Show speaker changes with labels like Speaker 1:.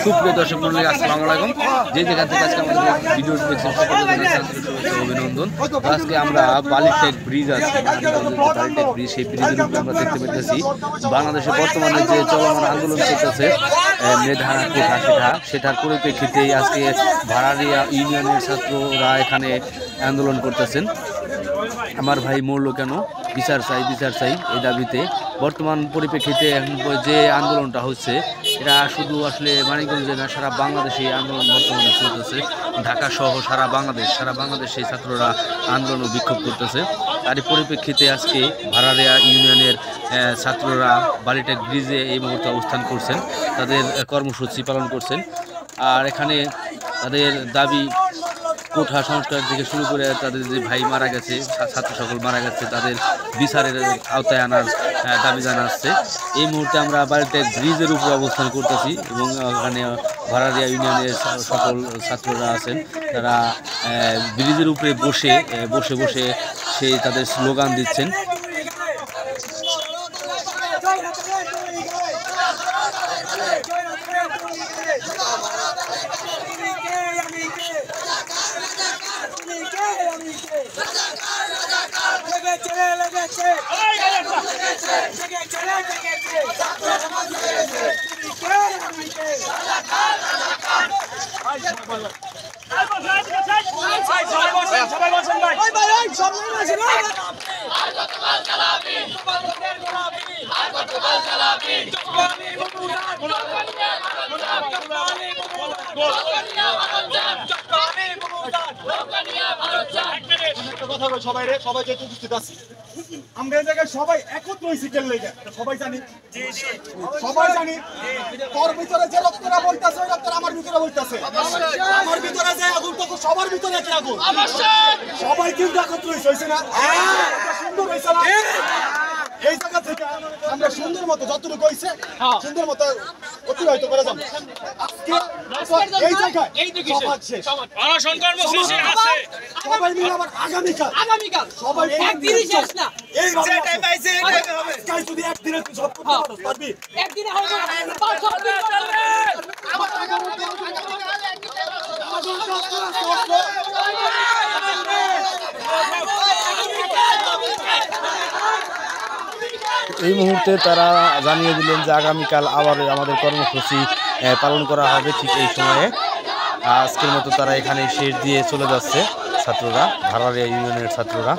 Speaker 1: সুপ্রিয় দর্শক মণ্ডলী, আসসালামু আলাইকুম। যে যেখান থেকে আজকে আমাদের ভিডিও দেখছেন সকলকে অভিনন্দন। আজকে আমরা বালিটেক ব্রিজ আছে, বালিটেক ব্রিজ, সেই ব্রিজের উপরে আমরা দেখতে পেতেছি বাংলাদেশে বর্তমানে যে চলমান আন্দোলন চলতেছে মেধা কোঠা সেটার পরিপ্রেক্ষিতেই আজকে ভাড়ারিয়া ইউনিয়নের ছাত্ররা এখানে আন্দোলন করতেছেন। আমার ভাই মরল কেন, বিচার চাই এই দাবিতে। বর্তমান পরিপ্রেক্ষিতে যে আন্দোলনটা হচ্ছে এটা শুধু আসলে মানিকগঞ্জে না, সারা বাংলাদেশে এই আন্দোলন বর্তমানে চলতেছে। ঢাকা সহ সারা বাংলাদেশে ছাত্ররা আন্দোলন ও বিক্ষোভ করতেছে। তারই পরিপ্রেক্ষিতে আজকে ভাড়ারিয়া ইউনিয়নের ছাত্ররা বালিটেক ব্রিজে এই মুহূর্তে অবস্থান করছেন, তাদের কর্মসূচি পালন করছেন। আর এখানে তাদের দাবি কোঠা সংস্কার থেকে শুরু করে তাদের যে ভাই মারা গেছে, ছাত্র সকল মারা গেছে, তাদের বিচারের আওতায় আনার দাবি জানাচ্ছে। এই মুহূর্তে আমরা বালিটেক ব্রিজের উপরে অবস্থান করতেছি এবং ওখানে ভাড়ারিয়া ইউনিয়নের সকল ছাত্ররা আছেন, তারা ব্রিজের উপরে বসে সেই তাদের স্লোগান দিচ্ছেন।
Speaker 2: সবাই যেহেতু উপস্থিত আছে, আমরা এই জায়গায় সবাই একত্র হয়েছি কেন লেগে সবাই জানি, তোর ভিতরে যে রক্তটা বলতেছে ওই রক্তটা আমার ভিতরে বলতেছে, আমার ভিতরে যে আগুন তখন সবার ভিতরে একই আগুন, সবাই কিন্তু একত্র হয়েছে না, সুন্দর হয়েছে না। এই জায়গা থেকে আমরা সুন্দর মতো যতটুকু হয়েছে সুন্দর মতো অতিবাহিত করে যাবো। এই জায়গায় সবাই মিলে আবার আগামীকাল সবাই একদিনই শেষ না, যদি একদিনে তুই সব করতে পারবি, একদিনে হবে
Speaker 1: এই মুহূর্তে তারা জানিয়ে দিলেন যে আগামীকাল আবার আমাদের কর্মসূচি পালন করা হবে ঠিক এই সময়ে। আজকের মতো তারা এখানে শেষ দিয়ে চলে যাচ্ছে ছাত্ররা, ভাড়ারিয়া ইউনিয়নের ছাত্ররা।